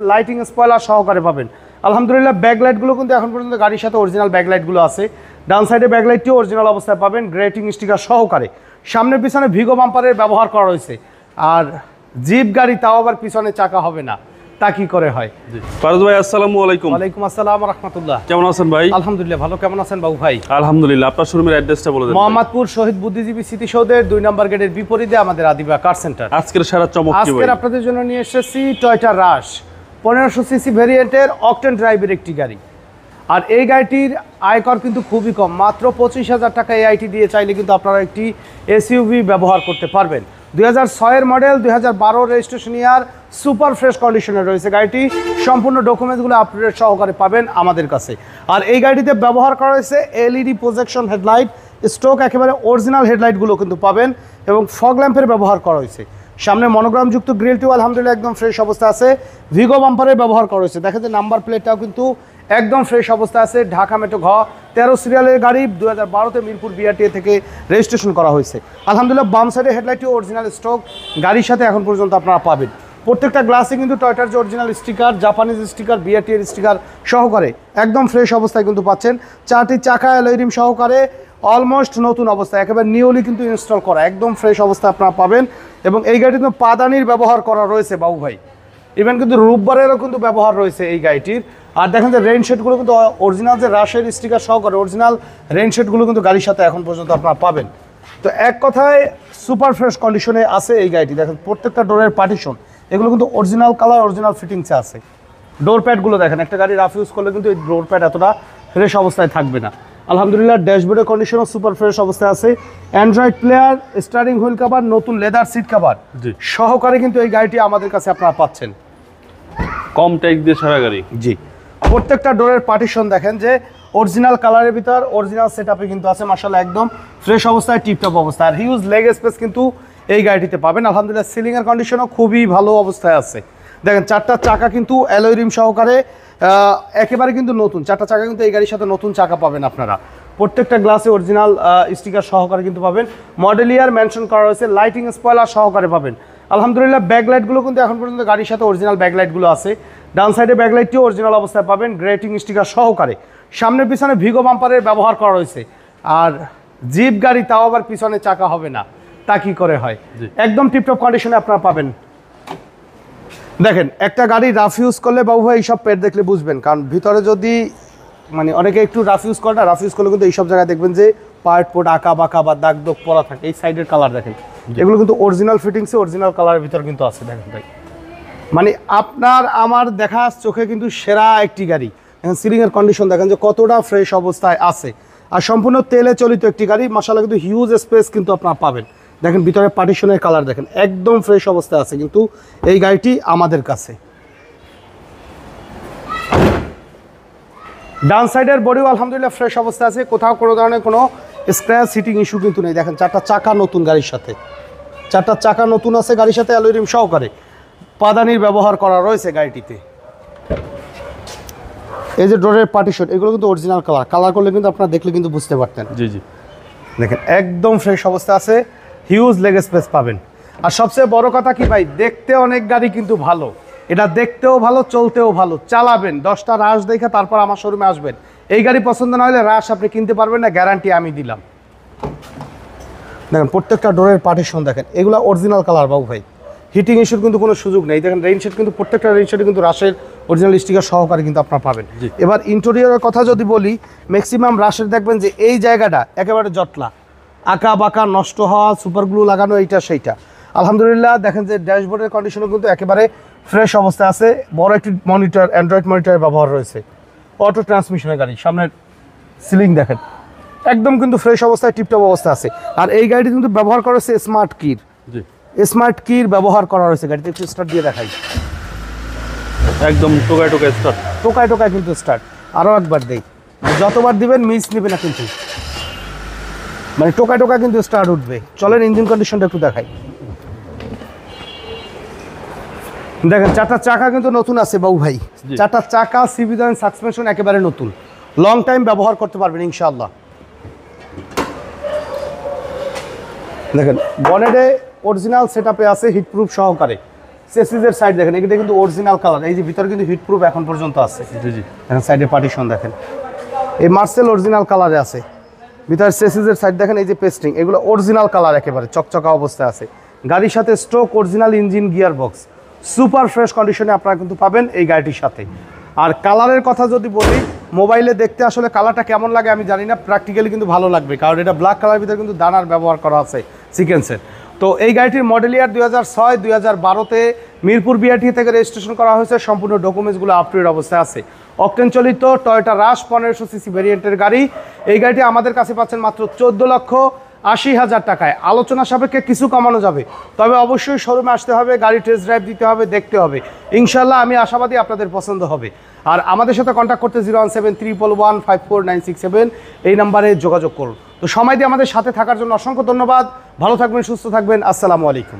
Lighting spoiler সহকারে পাবেন। আলহামদুলিল্লাহ ব্যাকলাইটগুলো কিন্তু এখন পর্যন্ত গাড়ির সাথে অরিজিনাল ব্যাকলাইটগুলো আছে। ডান সাইডে ব্যাকলাইটটিও অরিজিনাল অবস্থায় পাবেন গ্রেটিং স্টিকার সহকারে। সামনে পিছনে ভিগো বাম্পারের ব্যবহার করা রয়েছে। আর জিপ গাড়ি তাও আবার পিছনে চাকা হবে না, তা কি করে হয়? ফারুজ ভাই আসসালামু আলাইকুম। ওয়ালাইকুম আসসালাম ওয়া রাহমাতুল্লাহ। কেমন আছেন ভাই? আলহামদুলিল্লাহ ভালো, কেমন আছেন বাবু ভাই? আলহামদুলিল্লাহ। আপনার শোরুমের অ্যাড্রেসটা বলে দেন। মোহাম্মদপুর শহীদ বুদ্ধিজীবী স্মৃতিসৌধের 2 নম্বর গেটের বিপরীতে আমাদের আদিবা কার সেন্টার। আজকের সেরা চমক কি ভাই? আজকের আপনাদের জন্য নিয়ে এসেছি টয়োটা রাশ 1500 সিসি ভেরিয়েন্টের অকটেন ড্রাইভের একটি গাড়ি। আর এই গাড়িটির আয়কর কিন্তু খুবই কম, মাত্র 25,000 টাকা এআইটি দিয়ে চাইলে কিন্তু আপনারা একটি এসইউভি ব্যবহার করতে পারবেন। 2006 এর মডেল, 2012 রেজিস্ট্রেশন ইয়ার, সুপার ফ্রেশ কন্ডিশনে রয়েছে গাড়িটি। সম্পূর্ণ ডকুমেন্টসগুলো আপডেট সহকারে পাবেন আমাদের কাছে। আর এই গাড়িটিতে ব্যবহার করা হয়েছে এলইডি প্রজেকশন হেডলাইট, স্ট্রোক একেবারে অরিজিনাল হেডলাইটগুলো কিন্তু পাবেন এবং ফগ ল্যাম্পের ব্যবহার করা হয়েছে। সামনে মনোগ্রামযুক্ত গ্রিলটিও আলহামদুলিল্লাহ একদম ফ্রেশ অবস্থা আছে। ভিগো বাম্পারের ব্যবহার করা হয়েছে। দেখা যায় নাম্বার প্লেটটাও কিন্তু একদম ফ্রেশ অবস্থা আছে। ঢাকা মেট্রো ঘ 13 সিরিয়ালের গাড়ি, 2012-তে মিরপুর বিআরটিএ থেকে রেজিস্ট্রেশন করা হয়েছে। আলহামদুলিল্লাহ বাম সাইডে হেডলাইটটিও অরিজিনাল স্টক গাড়ির সাথে এখন পর্যন্ত আপনারা পাবেন। প্রত্যেকটা গ্লাসে কিন্তু টয়োটার যে অরিজিনাল স্টিকার, জাপানিজ স্টিকার, বিআরটিএর স্টিকার সহকারে একদম ফ্রেশ অবস্থায় কিন্তু পাচ্ছেন। 4টি চাকা অ্যালয় রিম সহকারে অলমোস্ট নতুন অবস্থায়, একেবারে নিউলি কিন্তু ইনস্টল করা, একদম ফ্রেশ অবস্থায় আপনারা পাবেন। এবং এই গাড়িতে কিন্তু পাদানির ব্যবহার করা রয়েছে বাবু ভাই, ইভেন কিন্তু রূপবারেরও কিন্তু ব্যবহার রয়েছে এই গাড়িটির। আর দেখেন যে রেইনশেডগুলো কিন্তু অরিজিনাল যে রাশের স্টিকার সহকারে অরিজিনাল রেইনশেডগুলো কিন্তু গাড়ির সাথে এখন পর্যন্ত আপনারা পাবেন। তো এক কথায় সুপার ফ্রেশ কন্ডিশনে আছে এই গাড়িটি। দেখেন প্রত্যেকটা ডোরের পার্টিশন এগুলো কিন্তু অরিজিনাল কালার, অরিজিনাল ফিটিংসে আছে। ডোর প্যাডগুলো দেখেন, একটা গাড়ি রাফ ইউজ করলে কিন্তু এই ডোর প্যাড এতটা ফ্রেশ অবস্থায় থাকবে না। আলহামদুলিল্লাহ ড্যাশবোর্ডের কন্ডিশনও সুপার ফ্রেশ অবস্থায় আছে। Android player, steering wheel cover, নতুন লেদার সিট কভার সহকারে কিন্তু এই গাড়িটি আমাদের কাছে আপনারা পাচ্ছেন। কম ট্যাক্স দিয়ে সারা গাড়ি। জি, প্রত্যেকটা ডোরের পার্টিশন দেখেন যে অরিজিনাল কালারের ভিতর অরিজিনাল সেটআপে কিন্তু আছে। মাশাআল্লাহ একদম ফ্রেশ অবস্থায়, টিপটপ অবস্থায়। আর হিউজ লেগ স্পেস কিন্তু এই গাড়িটিতে পাবেন। আলহামদুলিল্লাহ সিলিংয়ের কন্ডিশনও খুবই ভালো অবস্থায় আছে। দেখেন 4টা চাকা কিন্তু অ্যালয় রিম সহকারে একেবারে কিন্তু নতুন। 4টা চাকা কিন্তু এই গাড়ির সাথে নতুন চাকা পাবেন আপনারা। প্রত্যেকটা গ্লাসে অরিজিনাল স্টিকার সহকারে কিন্তু পাবেন। মডেল ইয়ার মেনশন করা হয়েছে, লাইটিং স্পয়লার সহকারে পাবেন। আলহামদুলিল্লাহ ব্যাকলাইটগুলো কিন্তু এখন পর্যন্ত গাড়ির সাথে অরিজিনাল ব্যাকলাইটগুলো আছে। ডান সাইডে ব্যাকলাইটটিও অরিজিনাল অবস্থায় পাবেন গ্রেটিং স্টিকার সহকারে। সামনে পিছনে ভিগো বাম্পারের ব্যবহার করা হয়েছে। আর জিপ গাড়ি তাও আবার পিছনে চাকা হবে না, তা কি করে হয়? একদম টিপটপ কন্ডিশনে আপনারা পাবেন। দেখেন একটা গাড়ি রাফ ইউজ করলে বাবু ভাই এইসব পেট দেখলে বুঝবেন, কারণ ভিতরে যদি মানে অনেকে একটু রাফ ইউজ করে না, রাফ ইউজ করলে কিন্তু এইসব জায়গায় দেখবেন যে পার্ট পোট আঁকা বাঁকা বা দাগ দোগ পরা থাকে। এই সাইডের কালার দেখেন, এগুলো কিন্তু অরিজিনাল ফিটিংসে অরিজিনাল কালারের ভিতর কিন্তু আছে। দেখেন ভাই, মানে আপনার আমার দেখা চোখে কিন্তু সেরা একটি গাড়ি। এখন সিলিংয়ের কন্ডিশন দেখেন যে কতটা ফ্রেশ অবস্থায় আছে। আর সম্পূর্ণ তেলে চালিত একটি গাড়ি। মাশাআল্লাহ কিন্তু হিউজ স্পেস কিন্তু আপনারা পাবেন। দেখেন ভিতরে পার্টিশনের কালার দেখেন, একদম ফ্রেশ অবস্থায় আছে কিন্তু এই গাড়িটি আমাদের কাছে। ডান সাইডের বডিও আলহামদুলিল্লাহ ফ্রেশ অবস্থায় আছে, কোথাও কোনো ধরনের কোনো স্ক্র্যাচ সিটিং ইস্যু কিন্তু নেই। দেখেন 4টা চাকা নতুন গাড়ির সাথে, 4টা চাকা নতুন আছে গাড়ির সাথে অ্যালয় রিম সহকারে। পাদানির ব্যবহার করা রয়েছে গাড়িটিতে। এই যে ডোরের পার্টিশন এগুলো কিন্তু অরিজিনাল কালার করলে কিন্তু আপনারা দেখলে কিন্তু বুঝতে পারতেন। জি জি, দেখেন একদম ফ্রেশ অবস্থা আছে, হিউজ লেগ স্পেস পাবেন। আর সবচেয়ে বড় কথা কি ভাই, দেখতে অনেক গাড়ি কিন্তু ভালো, এটা দেখতেও ভালো, চলতেও ভালো। চালাবেন 10টা রাশ দেখে তারপর আমার শোরুমে আসবেন। এই গাড়ি পছন্দ না হলে রাশ আপনি কিনতে পারবেন না, গ্যারান্টি আমি দিলাম। দেখেন প্রত্যেকটা ডোরের পার্টিশন দেখেন, এগুলো অরিজিনাল কালার বাবু ভাই। হিটিং ইস্যুর কিন্তু কোনো সুযোগ নেই। দেখেন রেইনশেড কিন্তু প্রত্যেকটা রেইনশেডে কিন্তু রাশের অরিজিনাল স্টিকার সহকারে কিন্তু আপনারা পাবেন। এবার ইন্টেরিয়রের কথা যদি বলি, ম্যাক্সিমাম রাশের দেখবেন যে এই জায়গাটা একেবারে জটলা, আঁকা বাঁকা, নষ্ট হওয়া, সুপার গ্লু লাগানো, এইটা সেইটা। আলহামদুলিল্লাহ দেখেন যে ড্যাশবোর্ডের কন্ডিশনও কিন্তু একেবারে ফ্রেশ অবস্থায় আছে। বড় একটি মনিটর, অ্যান্ড্রয়েড মনিটরের ব্যবহার রয়েছে। অটো ট্রান্সমিশনের গাড়ি। সামনের সিলিং দেখেন একদম কিন্তু ফ্রেশ অবস্থায়, টিপটপ অবস্থা আছে। আর এই গাড়িটি কিন্তু ব্যবহার করা হয়েছে স্মার্ট কির। স্মার্ট কির ব্যবহার করা হয়েছে গাড়িতে। একটু স্টার্ট দিয়ে দেখাই, একদম টোকায় টোকায় স্টার্ট, টোকায় টোকায় কিন্তু স্টার্ট। আরও একবার দেই, যতবার দিবেন মিস নেবে না কিন্তু, মানে টোকায় টোকায় কিন্তু স্টার্ট উঠবে। চলেন ইঞ্জিন কন্ডিশনটা একটু দেখাই। দেখেন 4টা চাকা কিন্তু নতুন আছে বাবু ভাই। 4টা চাকা, সিভি জয়েন্ট, সাসপেনশন একেবারে নতুন। লং টাইম ব্যবহার করতে পারবেন ইনশাআল্লাহ। দেখেন বনেটে অরিজিনাল সেটআপে আছে, হিটপ্রুফ সহকারে। চেসিসের সাইড দেখেন, এটা কিন্তু অরিজিনাল কালার, এই যে ভিতরে কিন্তু হিট প্রুফ এখন পর্যন্ত আছে। জি জি। এখন সাইডে পার্টিশন দেখেন, এই মার্সেল অরিজিনাল কালারে আছে। ভিতরে চেসিসের সাইড দেখেন, এই যে পেস্টিং, এগুলো অরিজিনাল কালার, একেবারে চকচকা অবস্থায় আছে। গাড়ির সাথে stroke original engine, gear box super fresh কন্ডিশনে আপনারা কিন্তু পাবেন এই গাড়িটির সাথে। আর কালারের কথা যদি বলি, মোবাইলে দেখতে আসলে কালারটা কেমন লাগে আমি জানি না, প্র্যাকটিক্যালি কিন্তু ভালো লাগবে, কারণ এটা ব্ল্যাক কালারের ভিতরে কিন্তু দানার ব্যবহার করা আছে সিকোয়েন্সের। তো এই গাড়িটির মডেল ইয়ার 2006, 2012-তে মিরপুর বিআরটি থেকে রেজিস্ট্রেশন করা হয়েছে, সম্পূর্ণ ডকুমেন্টসগুলো আপ টু ডেট অবস্থায় আছে। অকটেন চালিত টয়োটা রাশ 1500 সিসি ভেরিয়েন্টের গাড়ি। এই গাড়িটি আমাদের কাছে পাচ্ছেন মাত্র 14,80,000 টাকায়। আলোচনা সাপেক্ষে কিছু কমানো যাবে, তবে অবশ্যই শোরুমে আসতে হবে, গাড়ি টেস্ট ড্রাইভ দিতে হবে, দেখতে হবে। ইনশাল্লাহ আমি আশাবাদী আপনাদের পছন্দ হবে। আর আমাদের সাথে কন্ট্যাক্ট করতে 01731154967 এই নাম্বারে যোগাযোগ করুন। তো সময় দিয়ে আমাদের সাথে থাকার জন্য অসংখ্য ধন্যবাদ। ভালো থাকবেন, সুস্থ থাকবেন। আসসালামু আলাইকুম।